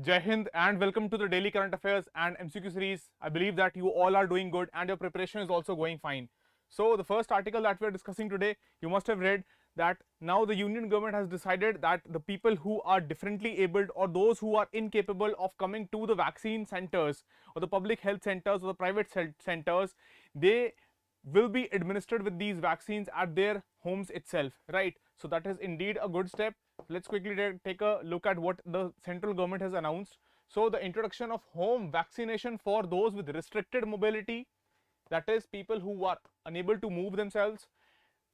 Jai Hind and welcome to the daily current affairs and MCQ series. I believe that you all are doing good and your preparation is also going fine. So the first article that we are discussing today, you must have read that now the union government has decided that the people who are differently abled or those who are incapable of coming to the vaccine centers or the public health centers or the private centers, they will be administered with these vaccines at their homes itself, right? So that is indeed a good step. Let's quickly take a look at what the central government has announced. So the introduction of home vaccination for those with restricted mobility, that is people who are unable to move themselves,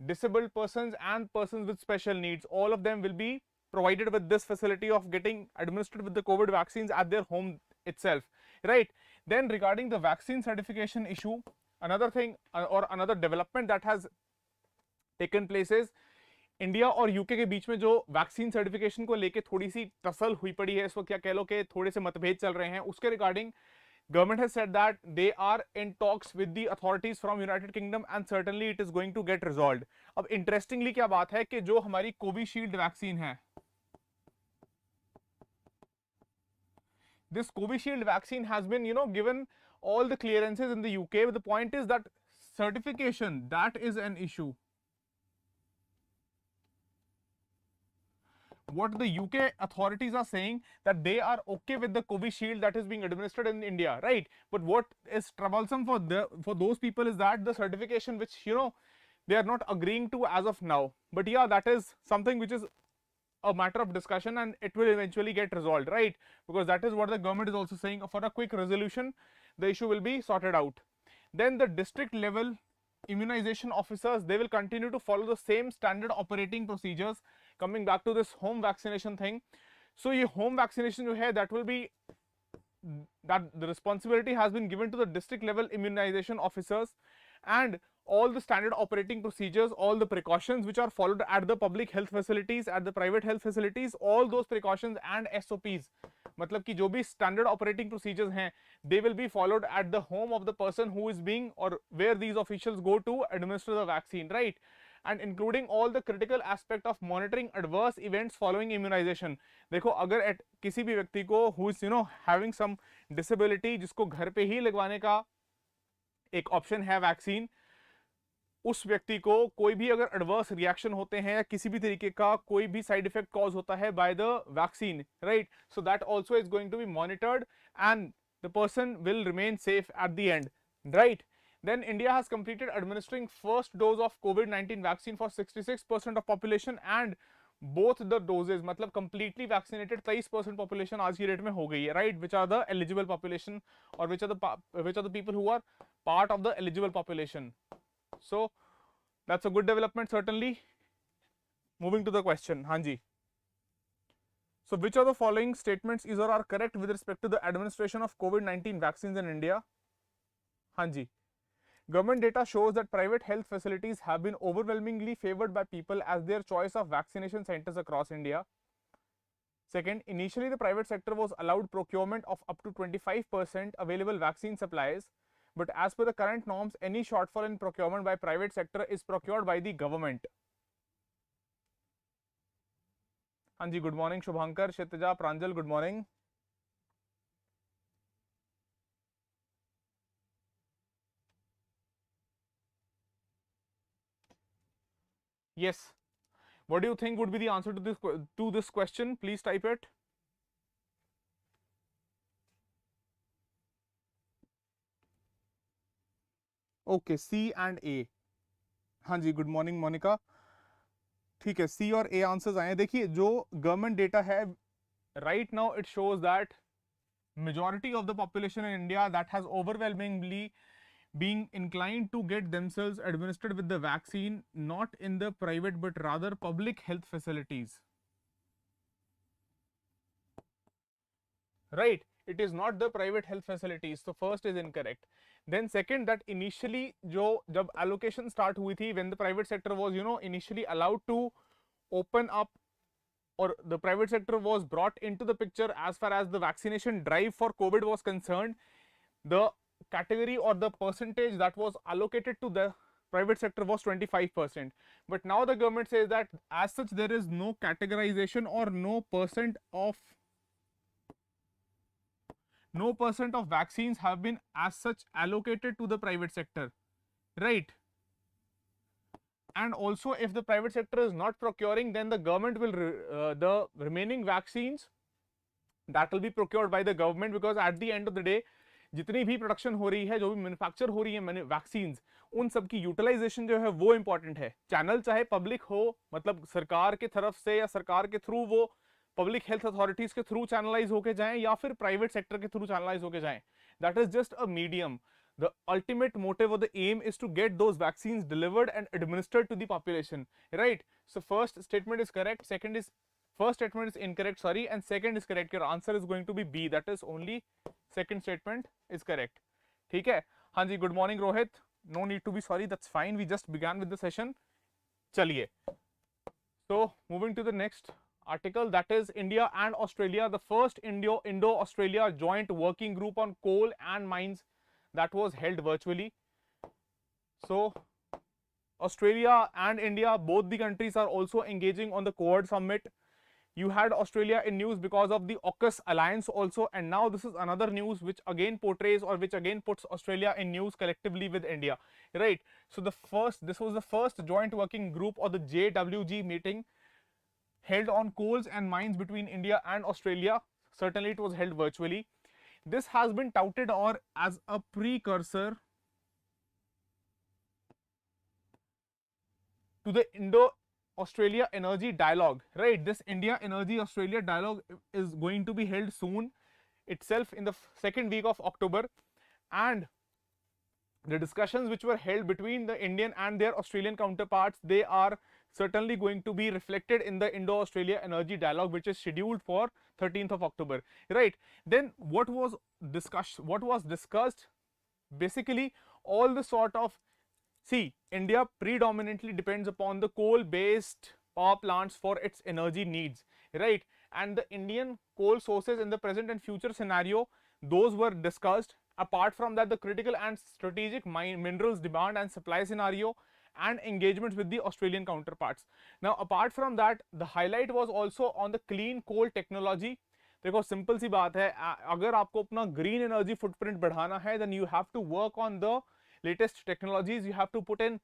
disabled persons and persons with special needs, all of them will be provided with this facility of getting administered with the COVID vaccines at their home itself, right? Then regarding the vaccine certification issue, another thing or another development that has taken place is India और UK के बीच में जो vaccine certification को लेके थोड़ी सी tussle हुई पड़ी है, इसको क्या कह लो कि थोड़े से मतभेद चल रहे हैं, उसके regarding government has said that they are in talks with the authorities from United Kingdom and certainly it is going to get resolved. अब interestingly क्या बात है कि जो हमारी कोविशील्ड वैक्सीन है, this Covishield vaccine has been given all the clearances in the UK, but the point is that certification, that is an issue. What the UK authorities are saying that they are okay with the Covishield that is being administered in India, right? But what is troublesome for those people is that the certification which they are not agreeing to as of now. But yeah, that is something which is a matter of discussion and it will eventually get resolved, right? Because that is what the government is also saying. For a quick resolution, the issue will be sorted out. Then the district level immunization officers, they will continue to follow the same standard operating procedures. Coming back to this home vaccination thing, so ये home vaccination जो है, that will be that the responsibility has been given to the district level immunization officers, and all the standard operating procedures, all the precautions which are followed at the public health facilities, at the private health facilities, all those precautions and SOPs, मतलब कि जो भी standard operating procedures हैं, they will be followed at the home of the person who is being or where these officials go to administer the vaccine, right? And including all the critical aspect of monitoring adverse events following immunization. देखो अगर किसी भी व्यक्ति को who is having some disability, जिसको घर पे ही लगवाने का एक ऑप्शन है वैक्सीन, उस व्यक्ति को कोई भी अगर एडवर्स रिएक्शन होते हैं या किसी भी तरीके का कोई भी साइड इफेक्ट कॉज होता है by the vaccine, right, so that also is going to be monitored and the person will remain safe at the end, right. Then India has completed administering first dose of COVID-19 vaccine for 66% of population and both the doses, मतलब completely vaccinated 23% population आज की date में हो गई है, right, which are the eligible population or which are the people who are part of the eligible population. So that's a good development certainly. Moving to the question, हाँ जी. So which of the following statements is or are correct with respect to the administration of COVID-19 vaccines in India? हाँ जी. Government data shows that private health facilities have been overwhelmingly favored by people as their choice of vaccination centers across India. Second, initially the private sector was allowed procurement of up to 25% available vaccine supplies, but as per the current norms, any shortfall in procurement by private sector is procured by the government. हाँ जी, good morning Shubhankar, Kshitija, Pranjal, good morning. Yes. What do you think would be the answer to this question? Please type it. Okay, C and A. हाँ जी, good morning Monika. ठीक है, सी और ए answers आए हैं. देखिए जो government data है right now, it shows that majority of the population in India that has overwhelmingly being inclined to get themselves administered with the vaccine not in the private but rather public health facilities, right? It is not the private health facilities. So first is incorrect. Then second, that initially जो जब allocation start हुई थी, when the private sector was initially allowed to open up or the private sector was brought into the picture as far as the vaccination drive for COVID was concerned, the category or the percentage that was allocated to the private sector was 25%. But now the government says that as such there is no categorization or no percent of no percent of vaccines have been as such allocated to the private sector, right? And also, if the private sector is not procuring, then the government will the remaining vaccines that will be procured by the government, because at the end of the day जितनी भी production हो रही है, जो भी manufacture हो रही है वैक्सीन्स, उन सब की यूटिलाइजेशन जो है वो इंपॉर्टेंट है। चैनल चाहे पब्लिक हो, मतलब सरकार की तरफ से या सरकार के थ्रू वो पब्लिक हेल्थ अथॉरिटीज के थ्रू चैनलाइज होके जाएं या फिर प्राइवेट सेक्टर के थ्रू चैनलाइज होके जाएं, that is just a medium. The ultimate motive or the aim is to get those vaccines delivered and administered to the population, right? So first statement is correct, first statement is incorrect, sorry, and second is correct. Your answer is going to be B, that is only second statement is correct. ठीक है? हाँ जी, good morning Rohit, no need to be sorry, that's fine, we just began with the session. चलिए, so moving to the next article, that is India and Australia, the first Indo-Australia joint working group on coal and mines, that was held virtually. So Australia and India, both the countries are also engaging on the Quad summit. You had Australia in news because of the AUKUS alliance also, and now this is another news which again portrays or which again puts Australia in news collectively with India, right? So this was the first joint working group or the JWG meeting held on coals and mines between India and Australia. Certainly it was held virtually. This has been touted or as a precursor to the Indo-Australia Energy Dialogue, right? This India Energy Australia Dialogue is going to be held soon itself in the second week of October, and the discussions which were held between the Indian and their Australian counterparts, they are certainly going to be reflected in the Indo-Australia Energy Dialogue, which is scheduled for 13th of October, right? Then what was discussed, basically all the sort of, see, India predominantly depends upon the coal-based power plants for its energy needs, right? And the Indian coal sources in the present and future scenario, those were discussed. Apart from that, the critical and strategic minerals demand and supply scenario and engagements with the Australian counterparts. Now apart from that, the highlight was also on the clean coal technology. देखो simple सी बात है, अगर आपको अपना green energy footprint बढ़ाना है, then you have to work on the latest technologies, you have to put in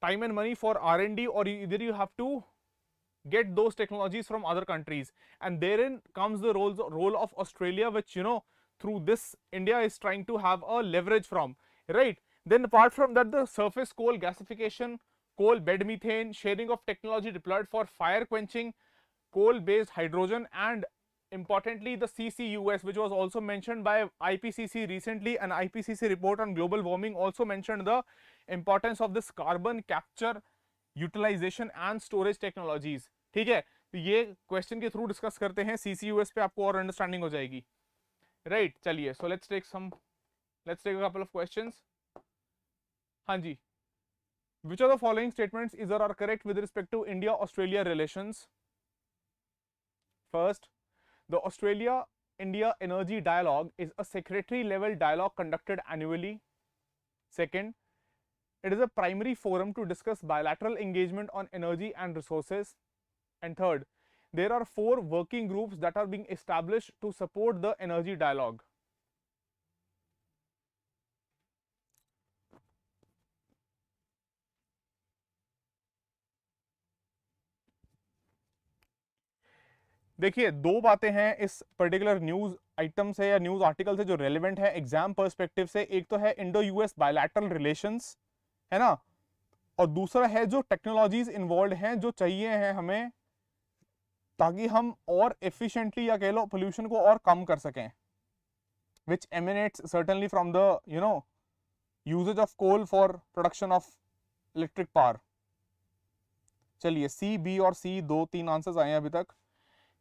time and money for R&D, or either you have to get those technologies from other countries, and therein comes the role of Australia, which, you know, through this India is trying to have a leverage from, right? Then apart from that, the surface coal gasification, coal bed methane, sharing of technology deployed for fire quenching, coal based hydrogen, and importantly the CCUS, which was also mentioned by IPCC recently. An IPCC report on global warming also mentioned the importance of this carbon capture, utilization and storage technologies. ठीक है, तो ये question के through discuss करते हैं, CCUS पे आपको और अंडरस्टैंडिंग हो जाएगी, राइट? चलिए, so let's take a couple of questions. हाँ जी, which of the following statements is or are correct with respect to India-Australia relations? First, the Australia-India Energy Dialogue is a secretary-level dialogue conducted annually. Second, it is a primary forum to discuss bilateral engagement on energy and resources. And third, there are 4 working groups that are being established to support the energy dialogue. देखिए, दो बातें हैं इस particular news item से या news article से जो relevant है एग्जाम पर्सपेक्टिव से. एक तो है इंडो यूएस बायलैटरल रिलेशंस, है ना, और दूसरा है जो टेक्नोलॉजीज इन्वॉल्व हैं जो चाहिए हैं हमें ताकि हम और एफिशिएंटली या कह लो पोल्यूशन को और कम कर सकें, which emanates certainly from the, you know, usage of coal for production of electric power. चलिए, सी, बी और सी, 2-3 आंसर्स आए हैं अभी तक.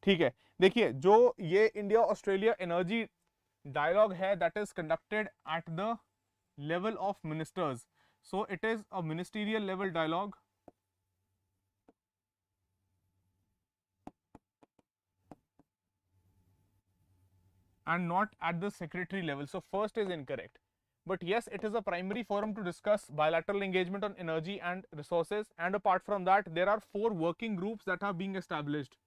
ठीक है, देखिए, जो ये इंडिया ऑस्ट्रेलिया एनर्जी डायलॉग है, that is conducted at the level of ministers. So it is a ministerial level dialogue. And not at the secretary level. So first is incorrect. But yes, it is a primary forum to discuss bilateral engagement on energy and resources. And apart from that, there are 4 working groups that are being established.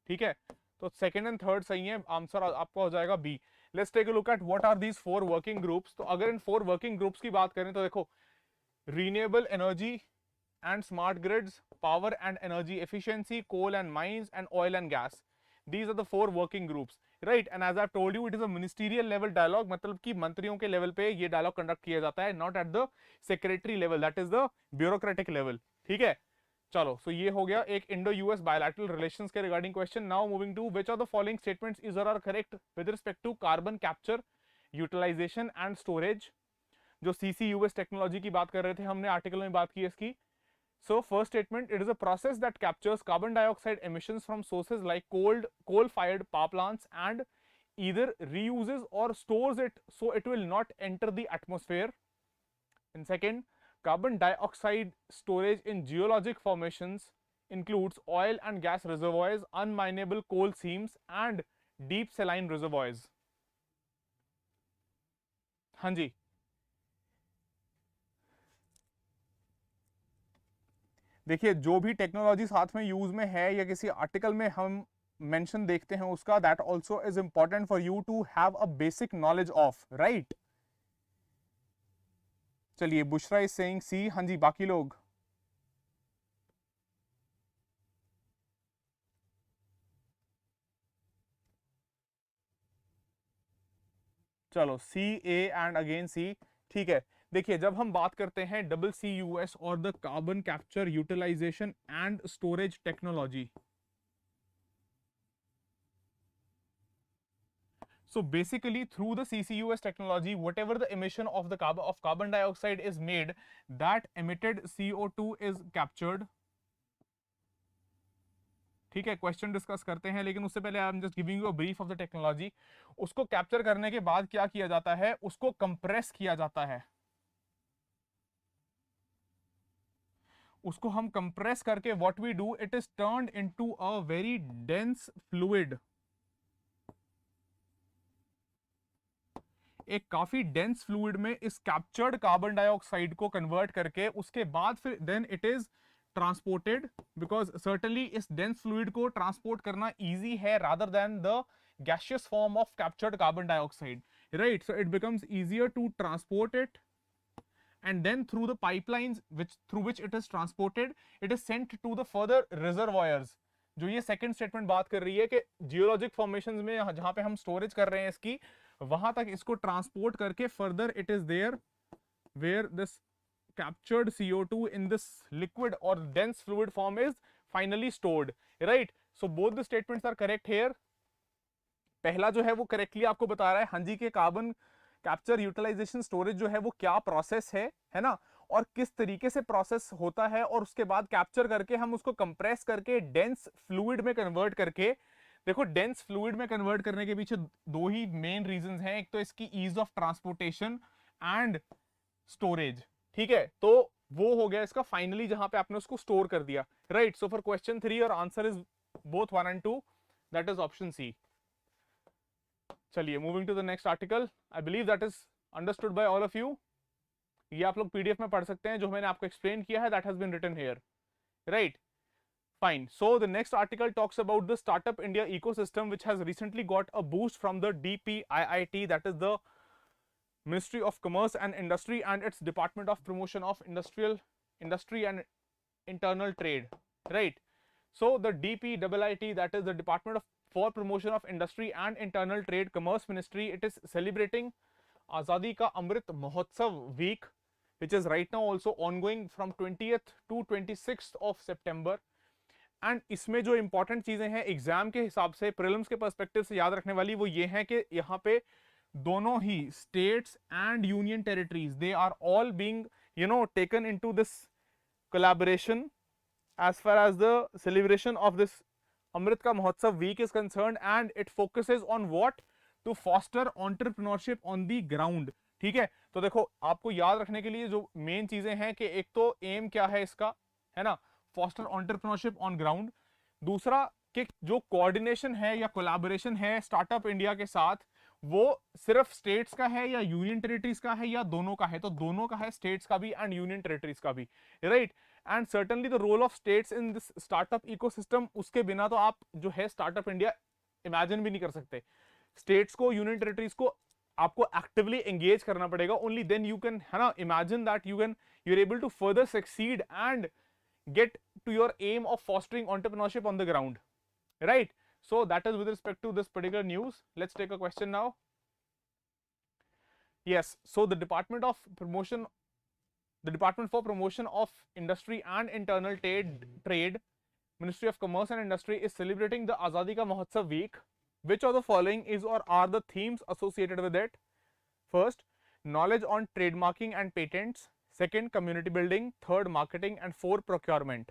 ठीक है, तो second and third सही है, answer आपका हो जाएगा B. Let's take a look at what are these 4 working groups. तो अगर इन 4 वर्किंग ग्रुप्स की बात करें तो देखो, renewable energy and smart grids, power and energy efficiency, coal and mines and oil and gas, these are the 4 working groups, right? And as I've told you, it is a ministerial level dialogue, मतलब कि मंत्रियों के level पे ये dialogue conduct किया जाता है, not at the secretary level, that is the bureaucratic level, ठीक है। चलो, सो ये हो गया एक इंडो यूएस बायलैटरल रिलेशंस के regarding question. Now moving to which of the following statements is are correct with respect to carbon capture, utilisation and storage. जो सीसीयूएस टेक्नोलॉजी की बात कर रहे थे हमने, आर्टिकल में बात की इसकी। So first statement, it is a process that captures carbon dioxide emissions from sources like coal-fired power plants and either reuses or stores it so it will not enter the atmosphere. And second, carbon dioxide storage in geologic formations includes oil and gas reservoirs, unminable coal seams and deep saline reservoirs. हाँ जी, देखिए जो भी technology साथ में use में है या किसी आर्टिकल में हम मेंशन देखते हैं उसका, that also is important for you to have a basic knowledge of, right. चलिए, बुशरा इज सेइंग सी। हाँ जी, बाकी लोग चलो, सी ए एंड अगेन सी, ठीक है। देखिए, जब हम बात करते हैं डबल सी यू एस और the carbon capture, utilisation and storage technology, so basically through the CCUS technology, whatever the emission of the carbon dioxide is made, that emitted CO2 is captured, ठीक है। Question discuss करते हैं, लेकिन उससे पहले I am just giving you a brief of the technology. उसको capture करने के बाद क्या किया जाता है, उसको कंप्रेस किया जाता है। उसको हम कंप्रेस करके what we do, it is turned into a very dense fluid, एक काफी डेंस फ्लूइड में इस कैप्चर्ड कार्बन डाइऑक्साइड को कन्वर्ट करके उसके बाद फिर then it is transported, because certainly इस डेंस फ्लूइड को ट्रांसपोर्ट करना इजी है rather than the gaseous form of captured carbon dioxide, right? So it becomes easier to transport it, and then through the pipelines through which it is transported, it is sent to the further reservoirs। जो ये second statement बात कर रही है कि geologic formations में जहां पे हम स्टोरेज कर रहे हैं इसकी, वहां तक इसको ट्रांसपोर्ट करके further it is there where this captured CO2 in this liquid or dense fluid form is finally stored, right? So both the statements are correct here। पहला जो है वो करेक्टली आपको बता रहा है हाँ जी के कार्बन कैप्चर, यूटिलाइजेशन, स्टोरेज जो है वो क्या प्रोसेस है ना, और किस तरीके से प्रोसेस होता है, और उसके बाद कैप्चर करके हम उसको कंप्रेस करके डेंस फ्लूइड में कन्वर्ट करके। देखो, डेंस फ्लूइड में कन्वर्ट करने के पीछे दो ही मेन रीजंस हैं, एक तो इसकी ease of transportation and storage, ठीक है। तो वो हो गया इसका फाइनली जहां पे आपने उसको स्टोर कर दिया, राइट। सो फॉर क्वेश्चन 3 और answer is both 1 and 2, that is option C. चलिए, moving to the next article, I believe that is understood by all of you. ये आप लोग पीडीएफ में पढ़ सकते हैं, जो मैंने आपको एक्सप्लेन किया है, that has been written here, right. Fine. So the next article talks about the Startup India ecosystem, which has recently got a boost from the DPIIT, that is the Ministry of Commerce and Industry, and its Department of Promotion of Industry and Internal Trade, right? So the DPIIT, that is the Department for Promotion of Industry and Internal Trade, Commerce Ministry, it is celebrating Azadi ka Amrit Mahotsav week, which is right now also ongoing from 20th to 26th of September। And इसमें जो important चीजें हैं exam के हिसाब से, prelims के perspective से याद रखने वाली, वो ये है कि यहाँ पे दोनों ही states and union territories, they are all being taken into this collaboration as far as the celebration of this Amrit ka Mahotsav week is concerned, and it focuses on what, to foster entrepreneurship on the ground, ठीक है। तो देखो, आपको याद रखने के लिए जो मेन चीजें हैं कि एक तो एम क्या है इसका, है ना, फॉस्टर एंटरप्रेन्योरशिप ऑन ग्राउंड। दूसरा कि जो कोऑर्डिनेशन है या कोलैबोरेशन है स्टार्टअप इंडिया के साथ, वो सिर्फ स्टेट्स का है या यूनियन टेरिटरीज का है या दोनों का है, तो दोनों का है, स्टेट्स का भी एंड यूनियन टेरिटरीज का भी, right. And certainly the role of states in this startup ecosystem, उसके बिना तो आप जो है स्टार्टअप इंडिया इमेजिन भी नहीं कर सकते। स्टेट्स को, यूनियन टेरिटरीज को आपको एक्टिवली एंगेज करना पड़ेगा, ओनली देन यू कैन, है ना, imagine that you are able to further succeed and get to your aim of fostering entrepreneurship on the ground, right? So that is with respect to this particular news. Let's take a question now. Yes, so the Department for Promotion of Industry and Internal Trade, Ministry of Commerce and Industry is celebrating the Azadi Ka Mahotsav week. Which of the following is or are the themes associated with it? First, knowledge on trademarking and patents. Second, community building. Third, marketing. And four, procurement.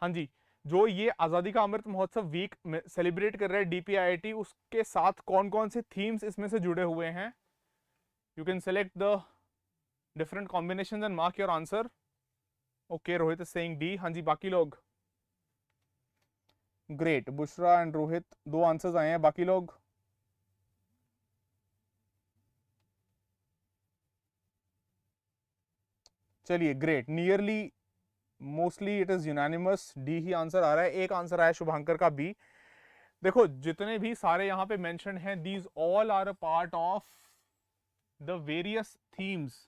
हाँ जी, जो ये आजादी का Amrit Mahotsav week celebrate कर रहे हैं DPIIT, उसके साथ कौन कौन से थीम्स इसमें से जुड़े हुए हैं? You can select the different combinations and mark your answer. Okay, Rohit is saying D. हाँ जी, बाकी लोग? Great, Bushra and Rohit, 2 answers आए हैं. बाकी लोग? चलिए, great, nearly mostly it is unanimous. D ही आंसर आ रहा है. एक आंसर आया शुभांकर का बी. देखो, जितने भी सारे यहां पे मेंशन हैं, these all are a part of the various themes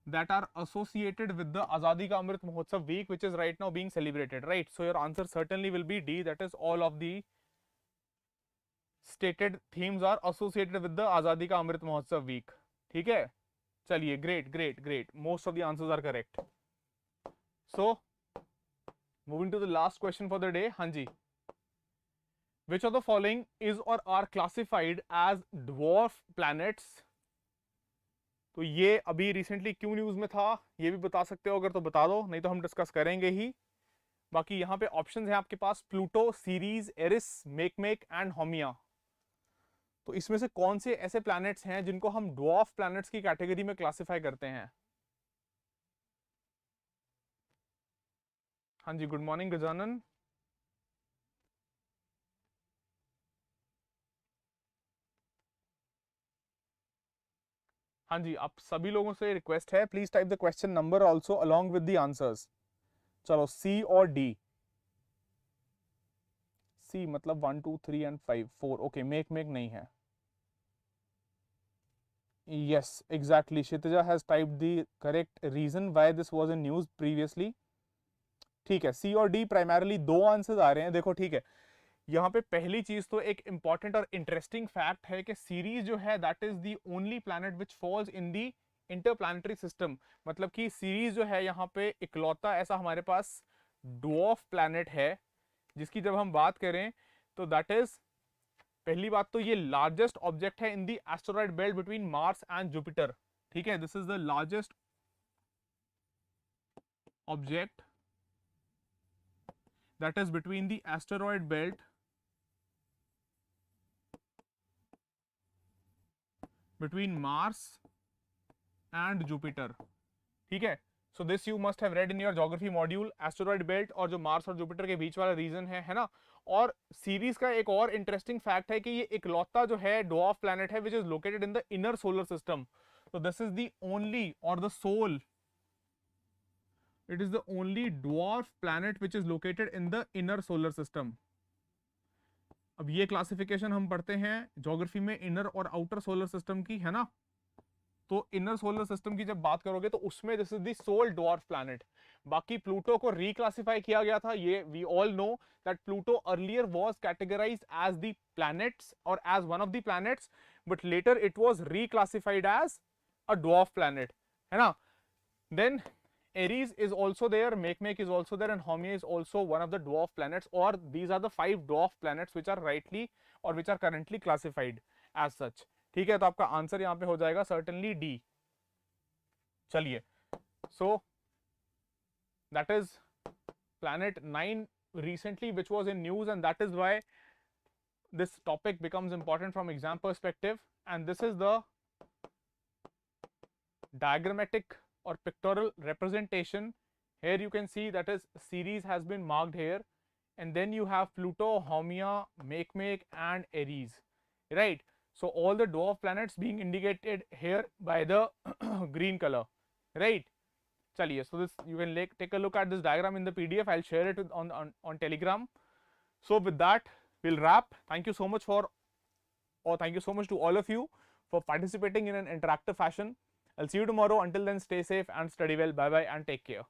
that are associated with the Azadi Ka Amrit Mahotsav week, which is right now being celebrated, right? So your answer certainly will be D. That is, all of the stated themes are associated with the Azadi Ka Amrit Mahotsav week. ठीक है? चलिए, great. Most of the answers are correct. So, moving to the last question for the day. हाँ जी. Which of the following is or are classified as dwarf planets? तो ये अभी recently क्यों news में था, ये भी बता सकते हो अगर तो बता दो, नहीं तो हम डिस्कस करेंगे ही. बाकी यहाँ पे ऑप्शंस हैं आपके पास: Pluto, Ceres, Eris, Make and Haumea. तो इसमें से कौन से ऐसे प्लैनेट्स हैं जिनको हम ड्वार्फ प्लैनेट्स की कैटेगरी में क्लासिफाई करते हैं? हाँ जी, गुड मॉर्निंग गजानन. हाँ जी, आप सभी लोगों से रिक्वेस्ट है, please type the question number also along with the answers. चलो, सी और डी. सी मतलब 1 2 3 एंड 5 4. ओके, मेक नहीं है. Yes, exactly. Kshitija has typed the correct reason why this was in news previously. ठीक है, सी और डी प्राइमरली 2 आंसर्स आ रहे हैं. देखो, ठीक है, यहाँ पे पहली चीज तो एक इंपॉर्टेंट और इंटरेस्टिंग फैक्ट है कि सीरीज जो है that is the only planet which falls in the interplanetary system. मतलब कि सीरीज जो है यहाँ पे इकलौता ऐसा हमारे पास ड्वार्फ प्लैनेट है जिसकी जब हम बात करें तो दैट इज, पहली बात तो ये लार्जेस्ट ऑब्जेक्ट है in the asteroid belt between Mars and Jupiter. ठीक है, this is the largest object that is between the asteroid belt between Mars and Jupiter. ठीक है, so this you must have read in your geography module. asteroid belt और जो Mars और Jupiter के बीच वाला reason है ना. और सीरीज का एक और इंटरेस्टिंग फैक्ट है कि ये इकलौता जो है ड्वार्फ प्लैनेट है which is located in the inner solar system. so this is the only or the sole, it is the only dwarf planet which is located in the inner solar system. अब ये classification हम पढ़ते हैं geography में inner और outer solar system की, है ना. तो इनर सोलर सिस्टम की जब बात करोगे तो उसमें this is the sole dwarf planet. बाकी प्लूटो को रिक्लासिफाई किया गया था, ये we all know that Pluto earlier was categorised as the planets और as one of the planets, but later it was reclassified as a dwarf planet, है ना. Then Aries is also there, Make is also there, and Haumea is also one of the dwarf planets, or these are the 5 dwarf planets which are rightly or which are currently classified as such. ठीक है, तो आपका answer यहाँ पे हो जाएगा certainly D. चलिए, so that is planet 9 recently which was in news, and that is why this topic becomes important from exam perspective. And this is the diagrammatic or pictorial representation. Here you can see that is Ceres has been marked here, and then you have Pluto, Haumea, Make and Aries, right? So all the dwarf planets being indicated here by the green color, right? Chaliye, so this you can take a look at this diagram in the PDF. I'll share it on Telegram. So with that, we'll wrap. Thank you so much thank you so much to all of you for participating in an interactive fashion. I'll see you tomorrow. Until then, stay safe and study well. Bye bye and take care.